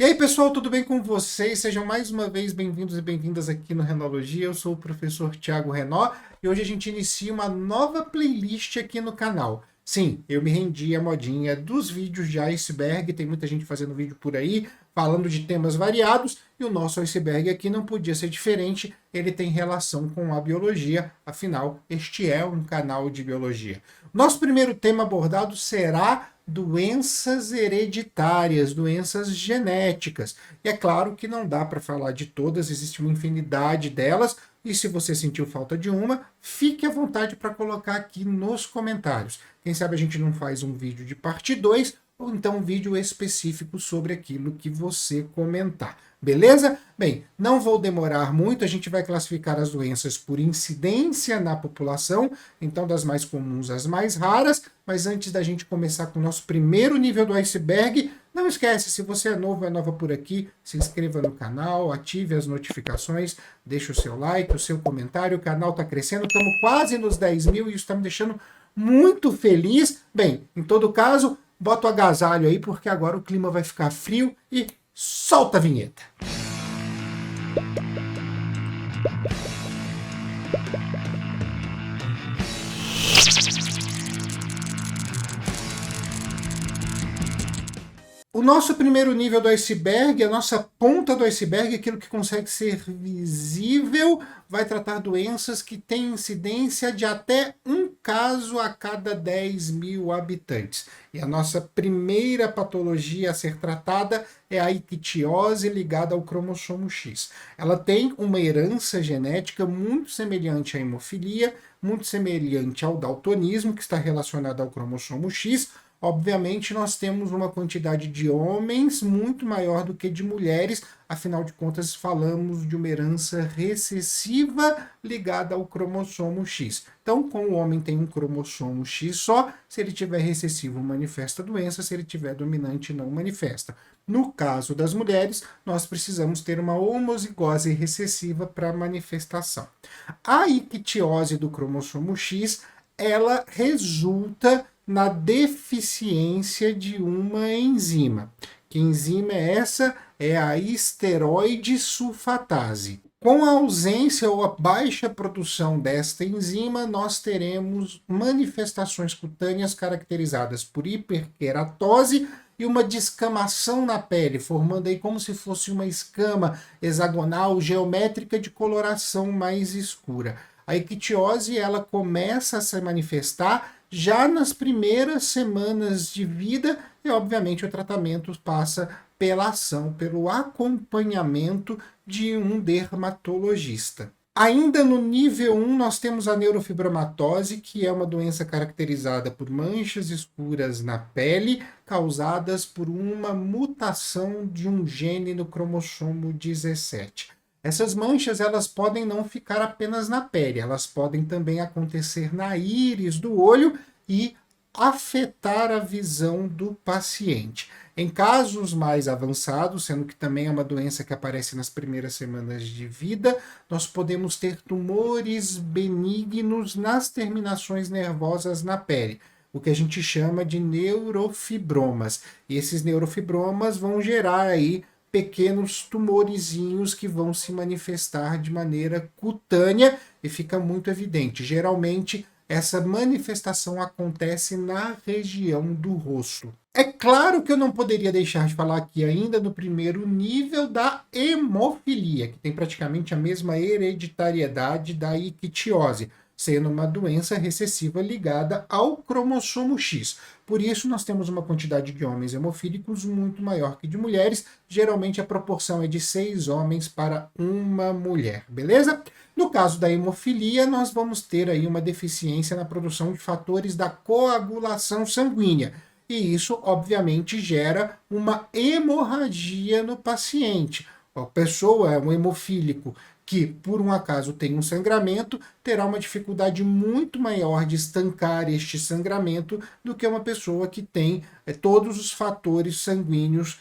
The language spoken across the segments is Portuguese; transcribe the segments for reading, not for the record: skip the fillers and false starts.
E aí, pessoal, tudo bem com vocês? Sejam mais uma vez bem-vindos e bem-vindas aqui no Renologia. Eu sou o professor Tiago Renó e hoje a gente inicia uma nova playlist aqui no canal. Sim, eu me rendi à modinha dos vídeos de iceberg, tem muita gente fazendo vídeo por aí, falando de temas variados, e o nosso iceberg aqui não podia ser diferente, ele tem relação com a biologia, afinal, este é um canal de biologia. Nosso primeiro tema abordado será doenças hereditárias, doenças genéticas. E é claro que não dá para falar de todas, existe uma infinidade delas, e se você sentiu falta de uma, fique à vontade para colocar aqui nos comentários. Quem sabe a gente não faz um vídeo de parte 2 ou então um vídeo específico sobre aquilo que você comentar. Beleza? Bem, não vou demorar muito, a gente vai classificar as doenças por incidência na população, então das mais comuns às mais raras, mas antes da gente começar com o nosso primeiro nível do iceberg, não esquece, se você é novo, é nova por aqui, se inscreva no canal, ative as notificações, deixe o seu like, o seu comentário, o canal está crescendo, estamos quase nos 10 mil e isso está me deixando muito feliz. Bem, em todo caso, bota o agasalho aí, porque agora o clima vai ficar frio e solta a vinheta. O nosso primeiro nível do iceberg, a nossa ponta do iceberg, aquilo que consegue ser visível, vai tratar doenças que têm incidência de até um caso a cada 10 mil habitantes. E a nossa primeira patologia a ser tratada é a ictiose ligada ao cromossomo X. Ela tem uma herança genética muito semelhante à hemofilia, muito semelhante ao daltonismo, que está relacionado ao cromossomo X. Obviamente, nós temos uma quantidade de homens muito maior do que de mulheres, afinal de contas, falamos de uma herança recessiva ligada ao cromossomo X. Então, como o homem tem um cromossomo X só, se ele tiver recessivo, manifesta a doença, se ele tiver dominante, não manifesta. No caso das mulheres, nós precisamos ter uma homozigose recessiva para manifestação. A ictiose do cromossomo X, ela resulta na deficiência de uma enzima. Que enzima é essa? É a esteroide sulfatase. Com a ausência ou a baixa produção desta enzima, nós teremos manifestações cutâneas caracterizadas por hiperqueratose e uma descamação na pele, formando aí como se fosse uma escama hexagonal geométrica de coloração mais escura. A ictiose ela começa a se manifestar já nas primeiras semanas de vida e, obviamente, o tratamento passa pela ação, pelo acompanhamento de um dermatologista. Ainda no nível 1, nós temos a neurofibromatose, que é uma doença caracterizada por manchas escuras na pele, causadas por uma mutação de um gene no cromossomo 17. Essas manchas elas podem não ficar apenas na pele, elas podem também acontecer na íris do olho e afetar a visão do paciente. Em casos mais avançados, sendo que também é uma doença que aparece nas primeiras semanas de vida, nós podemos ter tumores benignos nas terminações nervosas na pele, o que a gente chama de neurofibromas. E esses neurofibromas vão gerar aí pequenos tumorizinhos que vão se manifestar de maneira cutânea e fica muito evidente. Geralmente, essa manifestação acontece na região do rosto. É claro que eu não poderia deixar de falar aqui ainda no primeiro nível da hemofilia, que tem praticamente a mesma hereditariedade da ictiose, sendo uma doença recessiva ligada ao cromossomo X. Por isso, nós temos uma quantidade de homens hemofílicos muito maior que de mulheres. Geralmente, a proporção é de 6 homens para uma mulher, beleza? No caso da hemofilia, nós vamos ter aí uma deficiência na produção de fatores da coagulação sanguínea. E isso, obviamente, gera uma hemorragia no paciente. A pessoa é um hemofílico que, por um acaso, tem um sangramento, terá uma dificuldade muito maior de estancar este sangramento do que uma pessoa que tem todos os fatores sanguíneos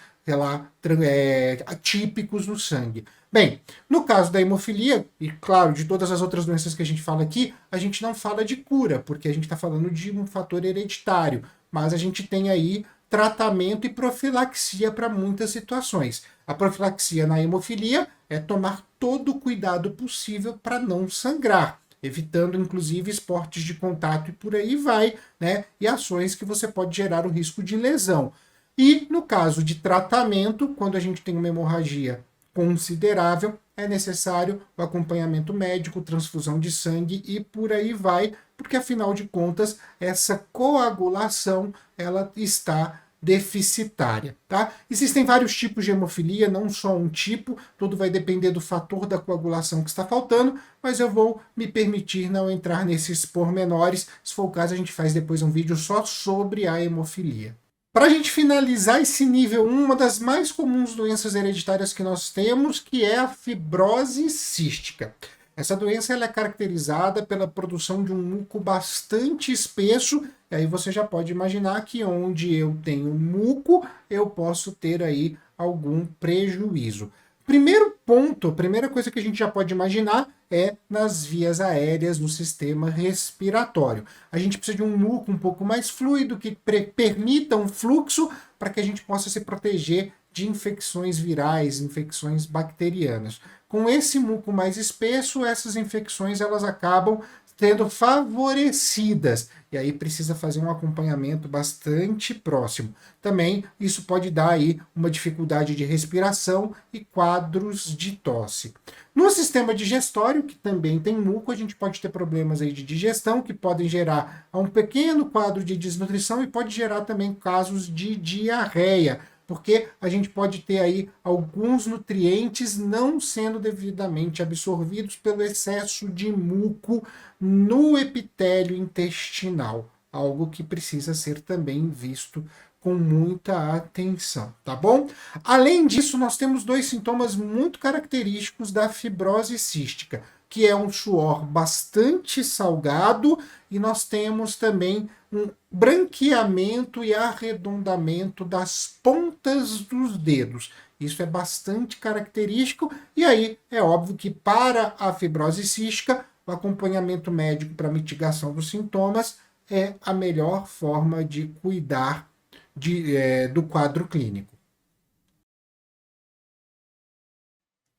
atípicos no sangue. Bem, no caso da hemofilia, e claro, de todas as outras doenças que a gente fala aqui, a gente não fala de cura, porque a gente está falando de um fator hereditário, mas a gente tem aí tratamento e profilaxia para muitas situações. A profilaxia na hemofilia é tomar todo o cuidado possível para não sangrar, evitando inclusive esportes de contato e por aí vai, né? E ações que você pode gerar o risco de lesão. E no caso de tratamento, quando a gente tem uma hemorragia considerável, é necessário o acompanhamento médico, transfusão de sangue e por aí vai, porque afinal de contas essa coagulação ela está deficitária, tá? Existem vários tipos de hemofilia, não só um tipo, tudo vai depender do fator da coagulação que está faltando, mas eu vou me permitir não entrar nesses pormenores. Se for o caso, a gente faz depois um vídeo só sobre a hemofilia. Para a gente finalizar esse nível 1, uma das mais comuns doenças hereditárias que nós temos, que é a fibrose cística. Essa doença ela é caracterizada pela produção de um muco bastante espesso, e aí você já pode imaginar que onde eu tenho muco, eu posso ter aí algum prejuízo. Primeiro ponto, a primeira coisa que a gente já pode imaginar é nas vias aéreas, no sistema respiratório. A gente precisa de um muco um pouco mais fluido, que permita um fluxo para que a gente possa se proteger de infecções virais, infecções bacterianas. Com esse muco mais espesso, essas infecções elas acabam sendo favorecidas, e aí precisa fazer um acompanhamento bastante próximo. Também isso pode dar aí uma dificuldade de respiração e quadros de tosse. No sistema digestório, que também tem muco, a gente pode ter problemas aí de digestão, que podem gerar um pequeno quadro de desnutrição e pode gerar também casos de diarreia, porque a gente pode ter aí alguns nutrientes não sendo devidamente absorvidos pelo excesso de muco no epitélio intestinal, algo que precisa ser também visto com muita atenção, tá bom? Além disso, nós temos dois sintomas muito característicos da fibrose cística, que é um suor bastante salgado e nós temos também um branqueamento e arredondamento das pontas dos dedos. Isso é bastante característico e aí é óbvio que para a fibrose cística, o acompanhamento médico para mitigação dos sintomas é a melhor forma de cuidar do quadro clínico.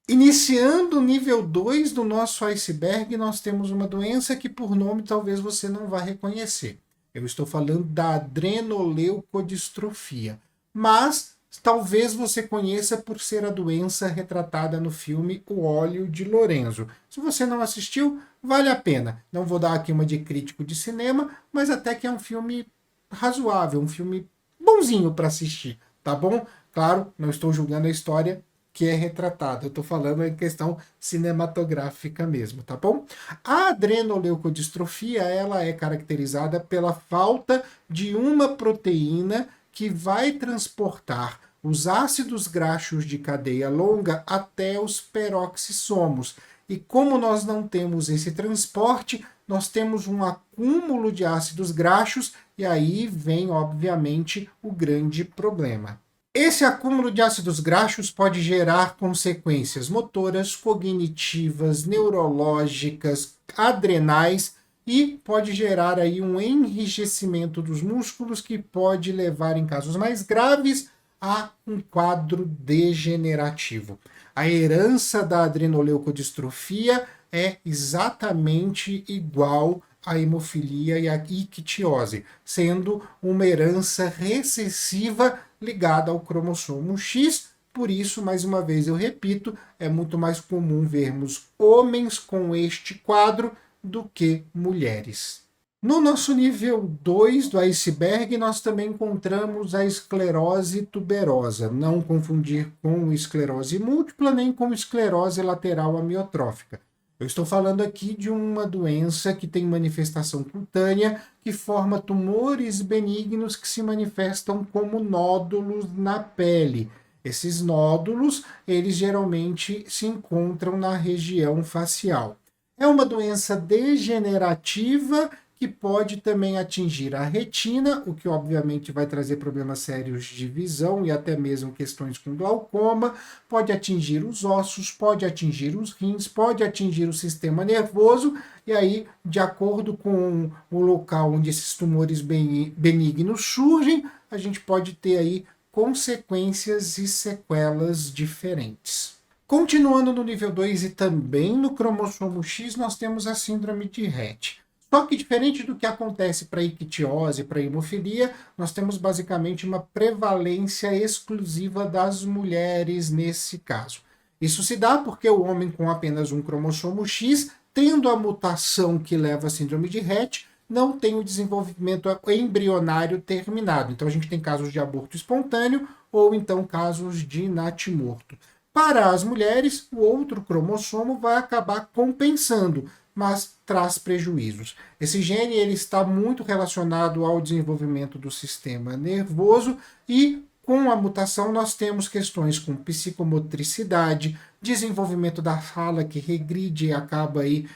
Iniciando o nível 2 do nosso iceberg, nós temos uma doença que por nome talvez você não vá reconhecer. Eu estou falando da adrenoleucodistrofia, mas talvez você conheça por ser a doença retratada no filme O Óleo de Lorenzo. Se você não assistiu, vale a pena. Não vou dar aqui uma de crítico de cinema, mas até que é um filme razoável, um filme bonzinho para assistir, tá bom? Claro, não estou julgando a história que é retratada, eu estou falando em questão cinematográfica mesmo, tá bom? A adrenoleucodistrofia, ela é caracterizada pela falta de uma proteína que vai transportar os ácidos graxos de cadeia longa até os peroxissomos. E como nós não temos esse transporte, nós temos um acúmulo de ácidos graxos e aí vem, obviamente, o grande problema. Esse acúmulo de ácidos graxos pode gerar consequências motoras, cognitivas, neurológicas, adrenais e pode gerar aí um enrijecimento dos músculos que pode levar, em casos mais graves, a um quadro degenerativo. A herança da adrenoleucodistrofia é exatamente igual à hemofilia e à ictiose, sendo uma herança recessiva ligada ao cromossomo X. Por isso, mais uma vez eu repito, é muito mais comum vermos homens com este quadro do que mulheres. No nosso nível 2 do iceberg, nós também encontramos a esclerose tuberosa, não confundir com esclerose múltipla nem com esclerose lateral amiotrófica. Eu estou falando aqui de uma doença que tem manifestação cutânea, que forma tumores benignos que se manifestam como nódulos na pele. Esses nódulos, eles geralmente se encontram na região facial. É uma doença degenerativa que pode também atingir a retina, o que obviamente vai trazer problemas sérios de visão e até mesmo questões com glaucoma, pode atingir os ossos, pode atingir os rins, pode atingir o sistema nervoso, e aí, de acordo com o local onde esses tumores benignos surgem, a gente pode ter aí consequências e sequelas diferentes. Continuando no nível 2 e também no cromossomo X, nós temos a síndrome de Rett. Só que diferente do que acontece para a ictiose e para a hemofilia, nós temos basicamente uma prevalência exclusiva das mulheres nesse caso. Isso se dá porque o homem com apenas um cromossomo X, tendo a mutação que leva à síndrome de Rett, não tem o desenvolvimento embrionário terminado. Então a gente tem casos de aborto espontâneo ou então casos de natimorto. Para as mulheres, o outro cromossomo vai acabar compensando, mas traz prejuízos. Esse gene ele está muito relacionado ao desenvolvimento do sistema nervoso e com a mutação nós temos questões com psicomotricidade, desenvolvimento da fala que regride e acaba aí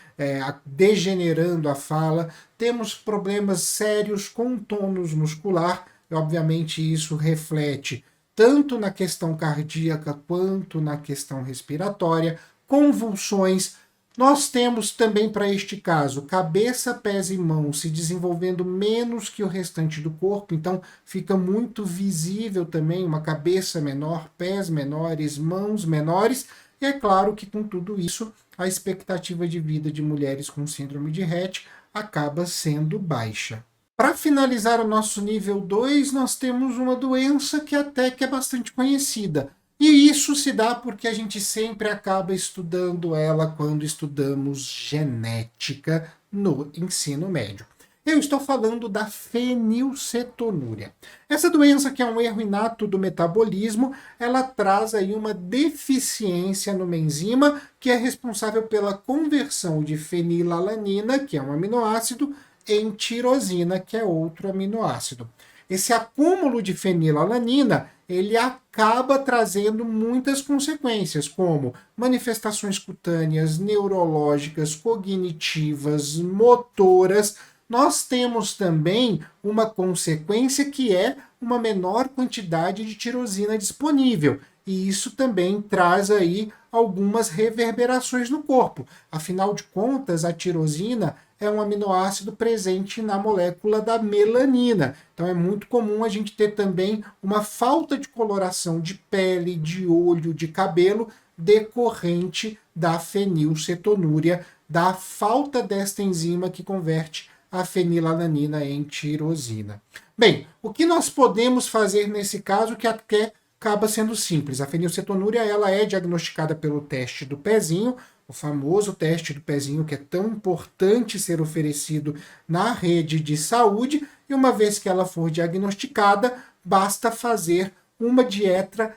degenerando a fala, temos problemas sérios com tônus muscular, e obviamente isso reflete tanto na questão cardíaca quanto na questão respiratória, convulsões. Nós temos também para este caso cabeça, pés e mãos se desenvolvendo menos que o restante do corpo, então fica muito visível também uma cabeça menor, pés menores, mãos menores, e é claro que com tudo isso a expectativa de vida de mulheres com síndrome de Rett acaba sendo baixa. Para finalizar o nosso nível 2, nós temos uma doença que até que é bastante conhecida. E isso se dá porque a gente sempre acaba estudando ela quando estudamos genética no ensino médio. Eu estou falando da fenilcetonúria. Essa doença, que é um erro inato do metabolismo, ela traz aí uma deficiência numa enzima que é responsável pela conversão de fenilalanina, que é um aminoácido, em tirosina, que é outro aminoácido. Esse acúmulo de fenilalanina, ele acaba trazendo muitas consequências, como manifestações cutâneas, neurológicas, cognitivas, motoras. Nós temos também uma consequência que é uma menor quantidade de tirosina disponível. E isso também traz aí algumas reverberações no corpo. Afinal de contas, a tirosina é um aminoácido presente na molécula da melanina. Então é muito comum a gente ter também uma falta de coloração de pele, de olho, de cabelo, decorrente da fenilcetonúria, da falta desta enzima que converte a fenilalanina em tirosina. Bem, o que nós podemos fazer nesse caso que até acaba sendo simples? A fenilcetonúria ela é diagnosticada pelo teste do pezinho, o famoso teste do pezinho que é tão importante ser oferecido na rede de saúde, e uma vez que ela for diagnosticada, basta fazer uma dieta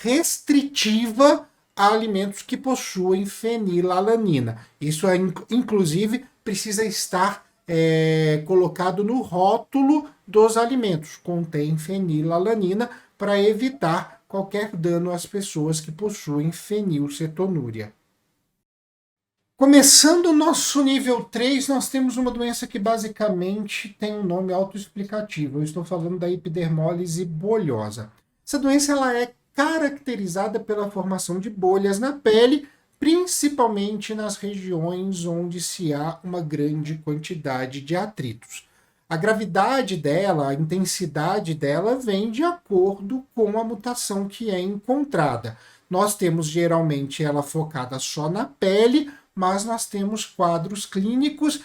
restritiva a alimentos que possuem fenilalanina. Isso, inclusive, precisa estar colocado no rótulo dos alimentos. Contém fenilalanina para evitar qualquer dano às pessoas que possuem fenilcetonúria. Começando o nosso nível 3, nós temos uma doença que basicamente tem um nome autoexplicativo. Eu estou falando da epidermólise bolhosa. Essa doença ela é caracterizada pela formação de bolhas na pele, principalmente nas regiões onde se há uma grande quantidade de atritos. A gravidade dela, a intensidade dela, vem de acordo com a mutação que é encontrada. Nós temos geralmente ela focada só na pele, mas nós temos quadros clínicos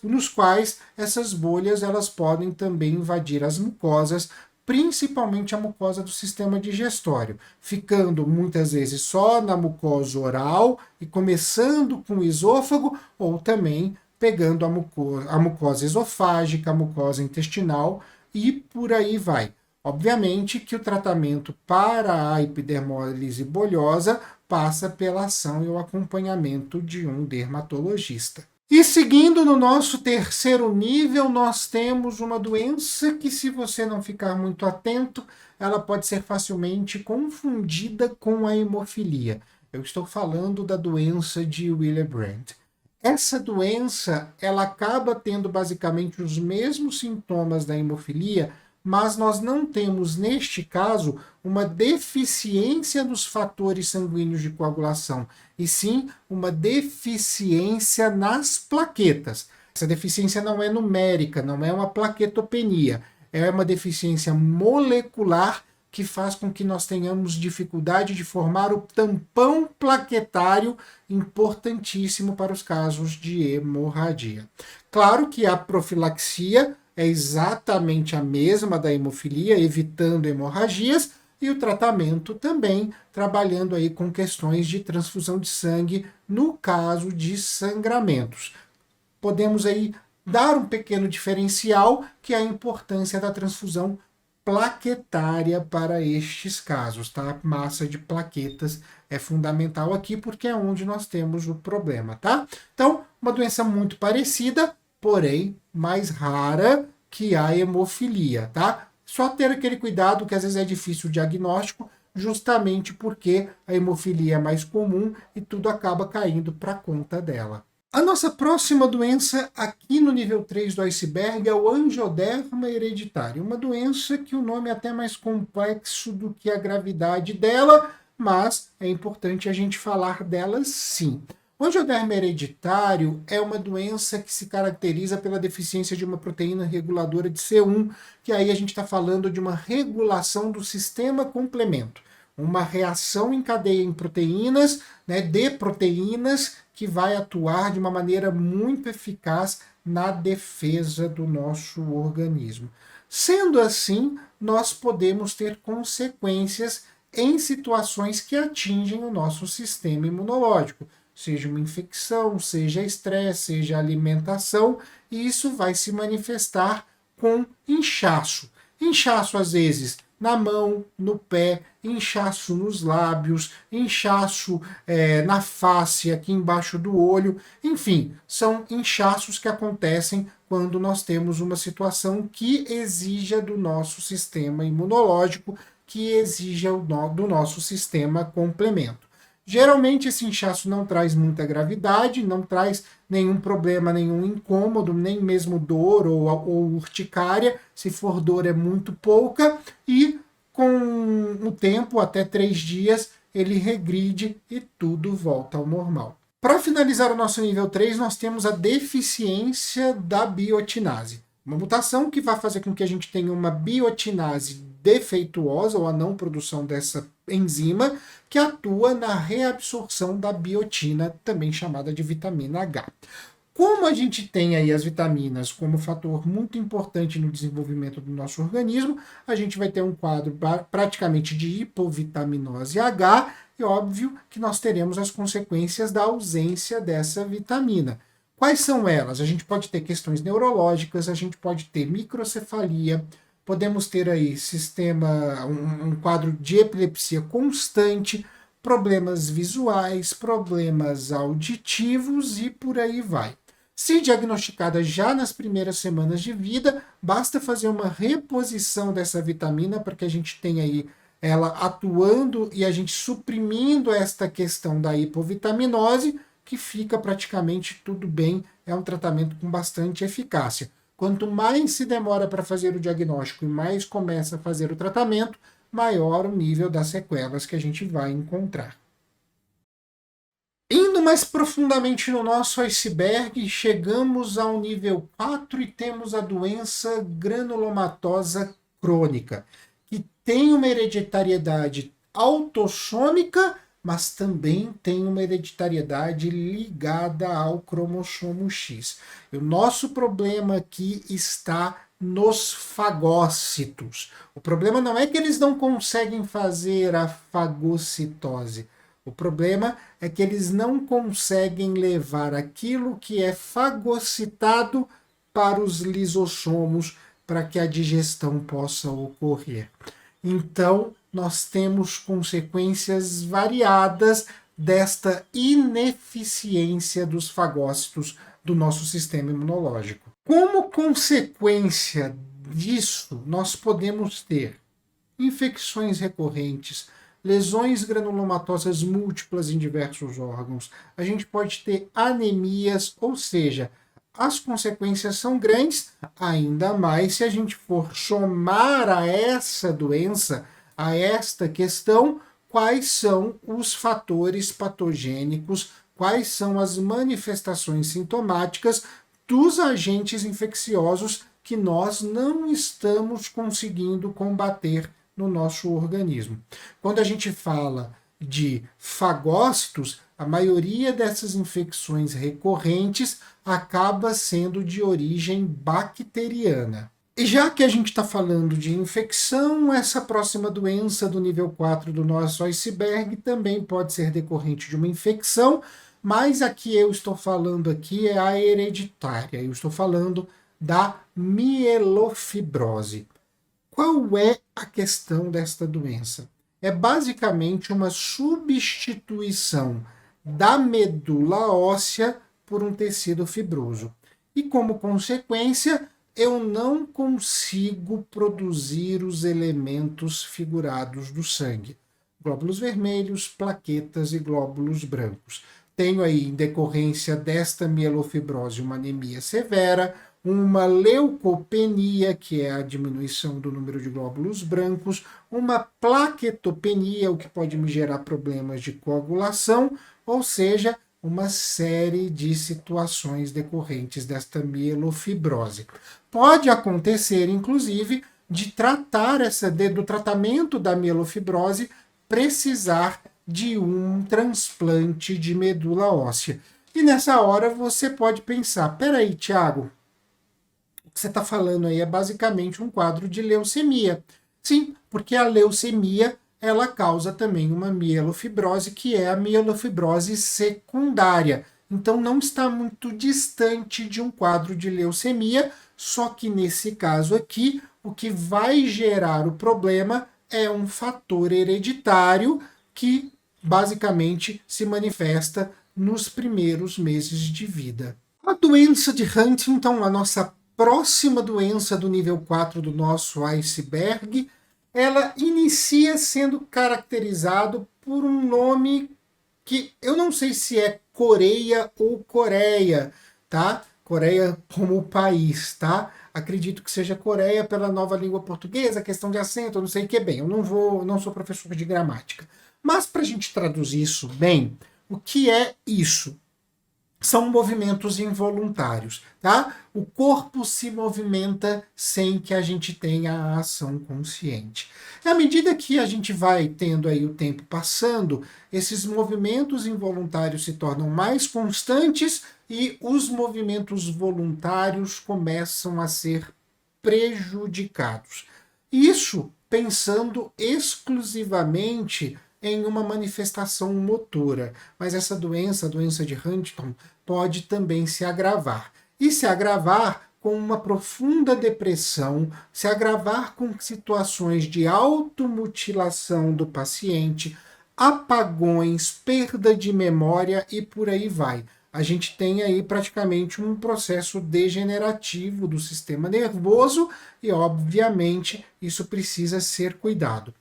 nos quais essas bolhas elas podem também invadir as mucosas, principalmente a mucosa do sistema digestório, ficando muitas vezes só na mucosa oral e começando com o esôfago, ou também pegando a mucosa esofágica, a mucosa intestinal e por aí vai. Obviamente que o tratamento para a epidermólise bolhosa passa pela ação e o acompanhamento de um dermatologista. E seguindo no nosso terceiro nível, nós temos uma doença que, se você não ficar muito atento, ela pode ser facilmente confundida com a hemofilia. Eu estou falando da doença de Willebrand. Essa doença, ela acaba tendo basicamente os mesmos sintomas da hemofilia, mas nós não temos, neste caso, uma deficiência nos fatores sanguíneos de coagulação, e sim uma deficiência nas plaquetas. Essa deficiência não é numérica, não é uma plaquetopenia, é uma deficiência molecular que faz com que nós tenhamos dificuldade de formar o tampão plaquetário importantíssimo para os casos de hemorragia. Claro que a profilaxia é exatamente a mesma da hemofilia, evitando hemorragias, e o tratamento também trabalhando aí com questões de transfusão de sangue no caso de sangramentos. Podemos aí dar um pequeno diferencial, que é a importância da transfusão plaquetária para estes casos, tá? A massa de plaquetas é fundamental aqui porque é onde nós temos o problema, tá? Então, uma doença muito parecida, porém mais rara que a hemofilia, tá? Só ter aquele cuidado que às vezes é difícil o diagnóstico, justamente porque a hemofilia é mais comum e tudo acaba caindo para conta dela. A nossa próxima doença aqui no nível 3 do iceberg é o angioderma hereditário, uma doença que o nome é até mais complexo do que a gravidade dela, mas é importante a gente falar dela sim. O angioderma hereditário é uma doença que se caracteriza pela deficiência de uma proteína reguladora de C1, que aí a gente está falando de uma regulação do sistema complemento, uma reação em cadeia em proteínas, né, de proteínas, que vai atuar de uma maneira muito eficaz na defesa do nosso organismo. Sendo assim, nós podemos ter consequências em situações que atingem o nosso sistema imunológico, seja uma infecção, seja estresse, seja alimentação, e isso vai se manifestar com inchaço. Inchaço, às vezes, na mão, no pé, inchaço nos lábios, inchaço na face, aqui embaixo do olho. Enfim, são inchaços que acontecem quando nós temos uma situação que exija do nosso sistema imunológico, que exija do nosso sistema complemento. Geralmente esse inchaço não traz muita gravidade, não traz nenhum problema, nenhum incômodo, nem mesmo dor ou urticária. Se for dor é muito pouca e com o tempo, até 3 dias, ele regride e tudo volta ao normal. Para finalizar o nosso nível 3, nós temos a deficiência da biotinase. Uma mutação que vai fazer com que a gente tenha uma biotinase defeituosa ou a não produção dessa enzima que atua na reabsorção da biotina, também chamada de vitamina H. Como a gente tem aí as vitaminas como fator muito importante no desenvolvimento do nosso organismo, a gente vai ter um quadro praticamente de hipovitaminose H, e óbvio que nós teremos as consequências da ausência dessa vitamina. Quais são elas? A gente pode ter questões neurológicas, a gente pode ter microcefalia, podemos ter aí um quadro de epilepsia constante, problemas visuais, problemas auditivos e por aí vai. Se diagnosticada já nas primeiras semanas de vida, basta fazer uma reposição dessa vitamina para que a gente tenha aí ela atuando e a gente suprimindo esta questão da hipovitaminose, que fica praticamente tudo bem, é um tratamento com bastante eficácia. Quanto mais se demora para fazer o diagnóstico e mais começa a fazer o tratamento, maior o nível das sequelas que a gente vai encontrar. Indo mais profundamente no nosso iceberg, chegamos ao nível 4 e temos a doença granulomatosa crônica, que tem uma hereditariedade autossômica, mas também tem uma hereditariedade ligada ao cromossomo X. E o nosso problema aqui está nos fagócitos. O problema não é que eles não conseguem fazer a fagocitose. O problema é que eles não conseguem levar aquilo que é fagocitado para os lisossomos para que a digestão possa ocorrer. Então, nós temos consequências variadas desta ineficiência dos fagócitos do nosso sistema imunológico. Como consequência disso, nós podemos ter infecções recorrentes, lesões granulomatosas múltiplas em diversos órgãos, a gente pode ter anemias, ou seja, as consequências são grandes, ainda mais se a gente for somar a essa doença, a esta questão, quais são os fatores patogênicos, quais são as manifestações sintomáticas dos agentes infecciosos que nós não estamos conseguindo combater no nosso organismo. Quando a gente fala de fagócitos, a maioria dessas infecções recorrentes acaba sendo de origem bacteriana. E já que a gente está falando de infecção, essa próxima doença do nível 4 do nosso iceberg também pode ser decorrente de uma infecção, mas aqui eu estou falando aqui é a hereditária, eu estou falando da mielofibrose. Qual é a questão desta doença? É basicamente uma substituição da medula óssea por um tecido fibroso. E como consequência, eu não consigo produzir os elementos figurados do sangue. Glóbulos vermelhos, plaquetas e glóbulos brancos. Tenho aí, em decorrência desta mielofibrose, uma anemia severa, uma leucopenia, que é a diminuição do número de glóbulos brancos, uma plaquetopenia, o que pode me gerar problemas de coagulação, ou seja, uma série de situações decorrentes desta mielofibrose. Pode acontecer, inclusive, de tratar do tratamento da mielofibrose precisar de um transplante de medula óssea. E nessa hora você pode pensar, peraí, Tiago, o que você está falando aí é basicamente um quadro de leucemia. Sim, porque a leucemia ela causa também uma mielofibrose, que é a mielofibrose secundária. Então não está muito distante de um quadro de leucemia, só que nesse caso aqui, o que vai gerar o problema é um fator hereditário que basicamente se manifesta nos primeiros meses de vida. A doença de Huntington, a nossa próxima doença do nível 4 do nosso iceberg, ela inicia sendo caracterizado por um nome que eu não sei se é Coreia ou Coreia, tá? Coreia como país, tá? Acredito que seja Coreia pela nova língua portuguesa, questão de acento, eu não sei o que é bem. Eu não sou professor de gramática. Mas para a gente traduzir isso bem, o que é isso? São movimentos involuntários, tá? O corpo se movimenta sem que a gente tenha a ação consciente. E à medida que a gente vai tendo aí o tempo passando, esses movimentos involuntários se tornam mais constantes e os movimentos voluntários começam a ser prejudicados. Isso pensando exclusivamente em uma manifestação motora, mas essa doença, a doença de Huntington, pode também se agravar. E se agravar com uma profunda depressão, se agravar com situações de automutilação do paciente, apagões, perda de memória e por aí vai. A gente tem aí praticamente um processo degenerativo do sistema nervoso e, obviamente, isso precisa ser cuidado.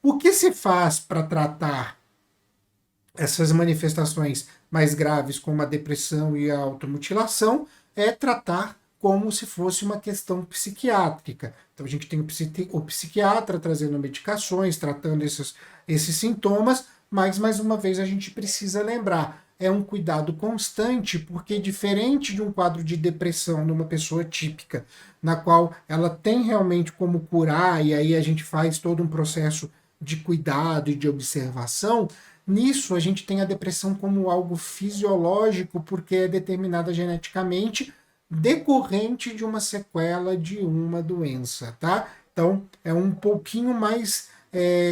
O que se faz para tratar essas manifestações mais graves, como a depressão e a automutilação, é tratar como se fosse uma questão psiquiátrica. Então a gente tem o psiquiatra trazendo medicações, tratando esses sintomas, mas mais uma vez a gente precisa lembrar, é um cuidado constante, porque diferente de um quadro de depressão numa pessoa típica, na qual ela tem realmente como curar, e aí a gente faz todo um processo de cuidado e de observação, nisso a gente tem a depressão como algo fisiológico, porque é determinada geneticamente, decorrente de uma sequela de uma doença, tá? Então é um pouquinho mais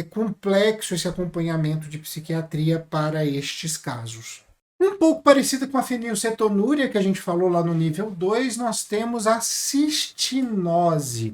complexo esse acompanhamento de psiquiatria para estes casos. Um pouco parecida com a fenilcetonúria que a gente falou lá no nível 2, nós temos a cistinose.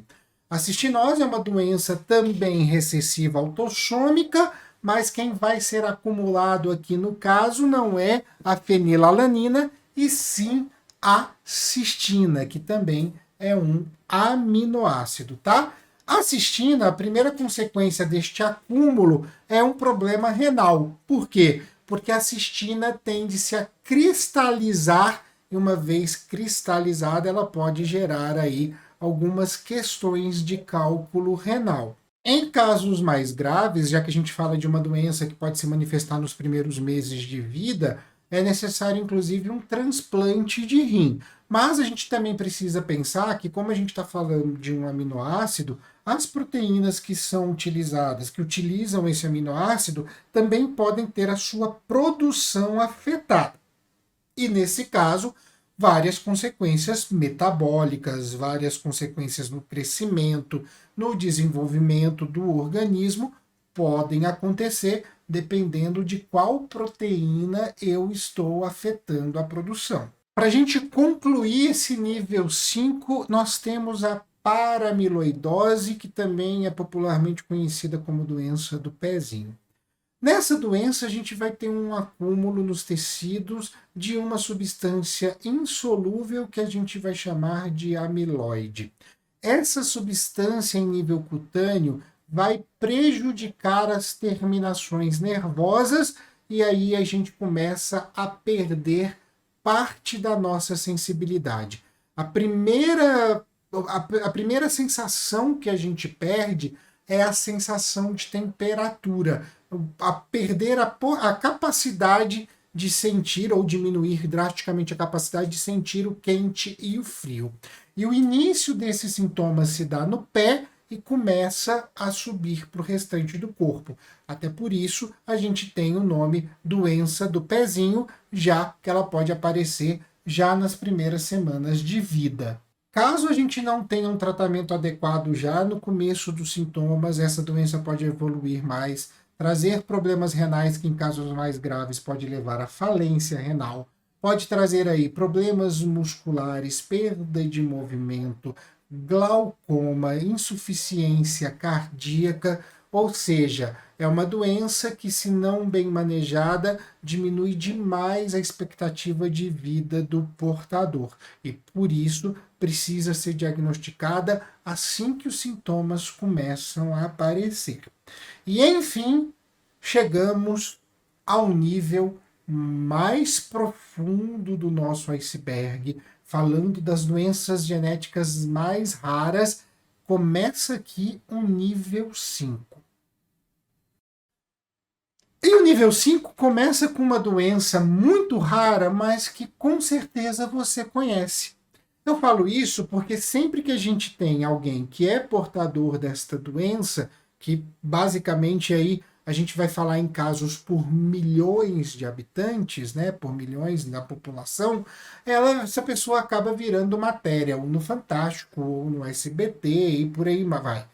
A cistinose é uma doença também recessiva autossômica, mas quem vai ser acumulado aqui no caso não é a fenilalanina, e sim a cistina, que também é um aminoácido, tá? A cistina, a primeira consequência deste acúmulo é um problema renal. Por quê? Porque a cistina tende-se a cristalizar, e uma vez cristalizada, ela pode gerar aí algumas questões de cálculo renal. Em casos mais graves, já que a gente fala de uma doença que pode se manifestar nos primeiros meses de vida, é necessário inclusive um transplante de rim. Mas a gente também precisa pensar que, como a gente está falando de um aminoácido, as proteínas que são utilizadas, que utilizam esse aminoácido, também podem ter a sua produção afetada. E nesse caso, várias consequências metabólicas, várias consequências no crescimento, no desenvolvimento do organismo podem acontecer dependendo de qual proteína eu estou afetando a produção. Para a gente concluir esse nível 5, nós temos a paramiloidose, que também é popularmente conhecida como doença do pezinho. Nessa doença, a gente vai ter um acúmulo nos tecidos de uma substância insolúvel que a gente vai chamar de amiloide. Essa substância em nível cutâneo vai prejudicar as terminações nervosas e aí a gente começa a perder parte da nossa sensibilidade. A primeira sensação que a gente perde é a sensação de temperatura, a perder a capacidade de sentir ou diminuir drasticamente a capacidade de sentir o quente e o frio. E o início desses sintomas se dá no pé e começa a subir para o restante do corpo. Até por isso a gente tem o nome doença do pezinho, já que ela pode aparecer já nas primeiras semanas de vida. Caso a gente não tenha um tratamento adequado já no começo dos sintomas, essa doença pode evoluir mais, trazer problemas renais que em casos mais graves pode levar à falência renal, pode trazer aí problemas musculares, perda de movimento, glaucoma, insuficiência cardíaca, ou seja, é uma doença que, se não bem manejada, diminui demais a expectativa de vida do portador e, por isso, precisa ser diagnosticada assim que os sintomas começam a aparecer. E, enfim, chegamos ao nível mais profundo do nosso iceberg, falando das doenças genéticas mais raras. Começa aqui o nível 5. E o nível 5 começa com uma doença muito rara, mas que com certeza você conhece. Eu falo isso porque sempre que a gente tem alguém que é portador desta doença, que basicamente aí a gente vai falar em casos por milhões de habitantes, né, por milhões da população, essa pessoa acaba virando matéria, ou no Fantástico, ou no SBT, e por aí vai.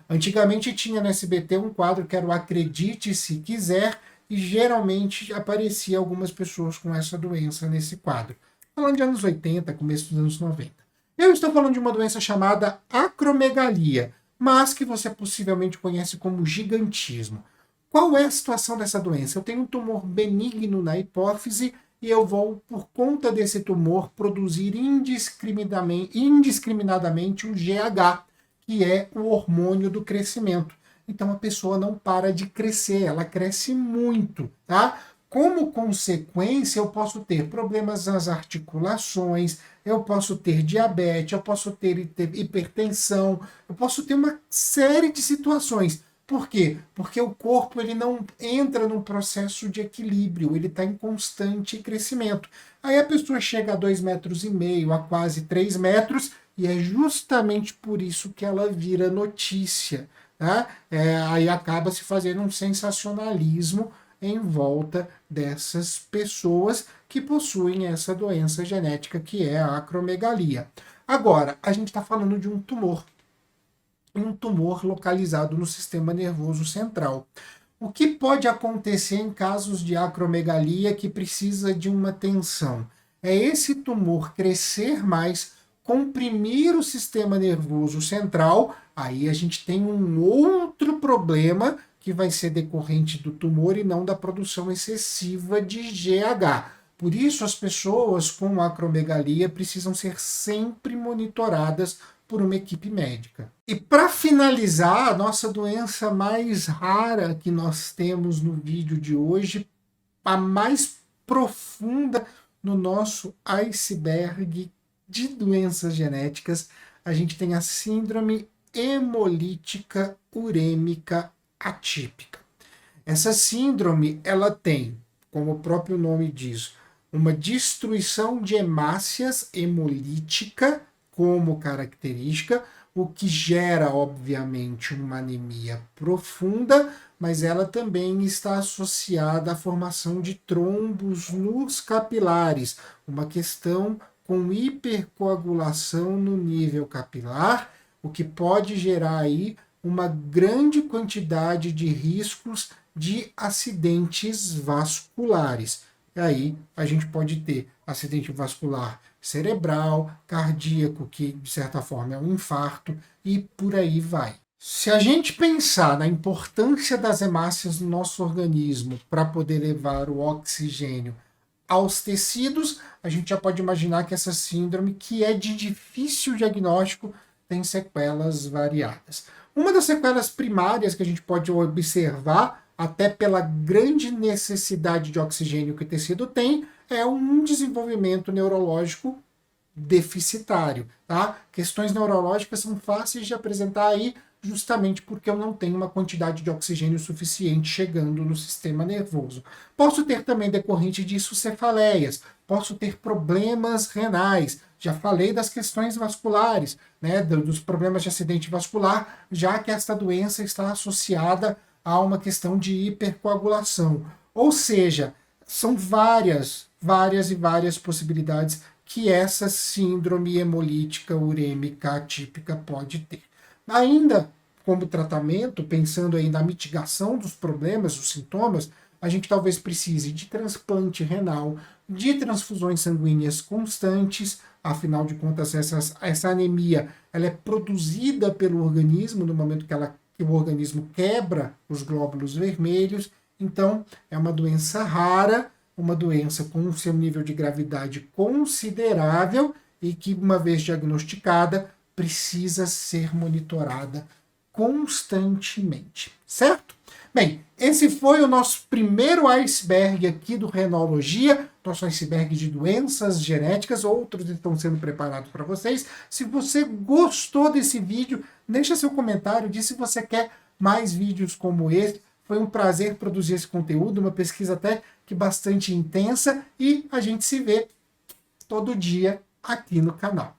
Antigamente tinha no SBT um quadro que era o Acredite Se Quiser, e geralmente aparecia algumas pessoas com essa doença nesse quadro. Falando de anos 80, começo dos anos 90. Eu estou falando de uma doença chamada acromegalia, mas que você possivelmente conhece como gigantismo. Qual é a situação dessa doença? Eu tenho um tumor benigno na hipófise e eu vou, por conta desse tumor, produzir indiscriminadamente um GH, que é o hormônio do crescimento. Então a pessoa não para de crescer, ela cresce muito, tá? Como consequência, eu posso ter problemas nas articulações, eu posso ter diabetes, eu posso ter hipertensão, eu posso ter uma série de situações. Por quê? Porque o corpo ele não entra num processo de equilíbrio, ele está em constante crescimento. Aí a pessoa chega a 2,5 metros, a quase 3 metros, e é justamente por isso que ela vira notícia. Tá? Aí acaba se fazendo um sensacionalismo em volta dessas pessoas que possuem essa doença genética que é a acromegalia. Agora, a gente está falando de um tumor localizado no sistema nervoso central. O que pode acontecer em casos de acromegalia que precisa de uma atenção? É esse tumor crescer mais, comprimir o sistema nervoso central, aí a gente tem um outro problema que vai ser decorrente do tumor e não da produção excessiva de GH. Por isso, as pessoas com acromegalia precisam ser sempre monitoradas por uma equipe médica. E para finalizar, a nossa doença mais rara que nós temos no vídeo de hoje, a mais profunda no nosso iceberg de doenças genéticas, a gente tem a síndrome hemolítica urêmica atípica. Essa síndrome, ela tem como o próprio nome diz, uma destruição de hemácias hemolítica como característica, o que gera, obviamente, uma anemia profunda, mas ela também está associada à formação de trombos nos capilares, uma questão com hipercoagulação no nível capilar, o que pode gerar aí uma grande quantidade de riscos de acidentes vasculares. E aí a gente pode ter acidente vascular cerebral, cardíaco, que de certa forma é um infarto, e por aí vai. Se a gente pensar na importância das hemácias no nosso organismo para poder levar o oxigênio aos tecidos, a gente já pode imaginar que essa síndrome, que é de difícil diagnóstico, tem sequelas variadas. Uma das sequelas primárias que a gente pode observar, até pela grande necessidade de oxigênio que o tecido tem, é um desenvolvimento neurológico deficitário. Tá? Questões neurológicas são fáceis de apresentar aí, justamente porque eu não tenho uma quantidade de oxigênio suficiente chegando no sistema nervoso. Posso ter também decorrente disso cefaleias, posso ter problemas renais, já falei das questões vasculares, né, dos problemas de acidente vascular, já que esta doença está associada a uma questão de hipercoagulação. Ou seja, são várias possibilidades que essa síndrome hemolítica urêmica atípica pode ter. Ainda como tratamento, pensando aí na mitigação dos problemas, dos sintomas, a gente talvez precise de transplante renal, de transfusões sanguíneas constantes, afinal de contas essa anemia ela é produzida pelo organismo no momento que o organismo quebra os glóbulos vermelhos, então é uma doença rara, uma doença com seu nível de gravidade considerável e que, uma vez diagnosticada, precisa ser monitorada constantemente, certo? Bem, esse foi o nosso primeiro iceberg aqui do Renologia, nosso iceberg de doenças genéticas, outros estão sendo preparados para vocês. Se você gostou desse vídeo, deixa seu comentário, diz se você quer mais vídeos como esse. Foi um prazer produzir esse conteúdo, uma pesquisa até que bastante intensa, e a gente se vê todo dia aqui no canal.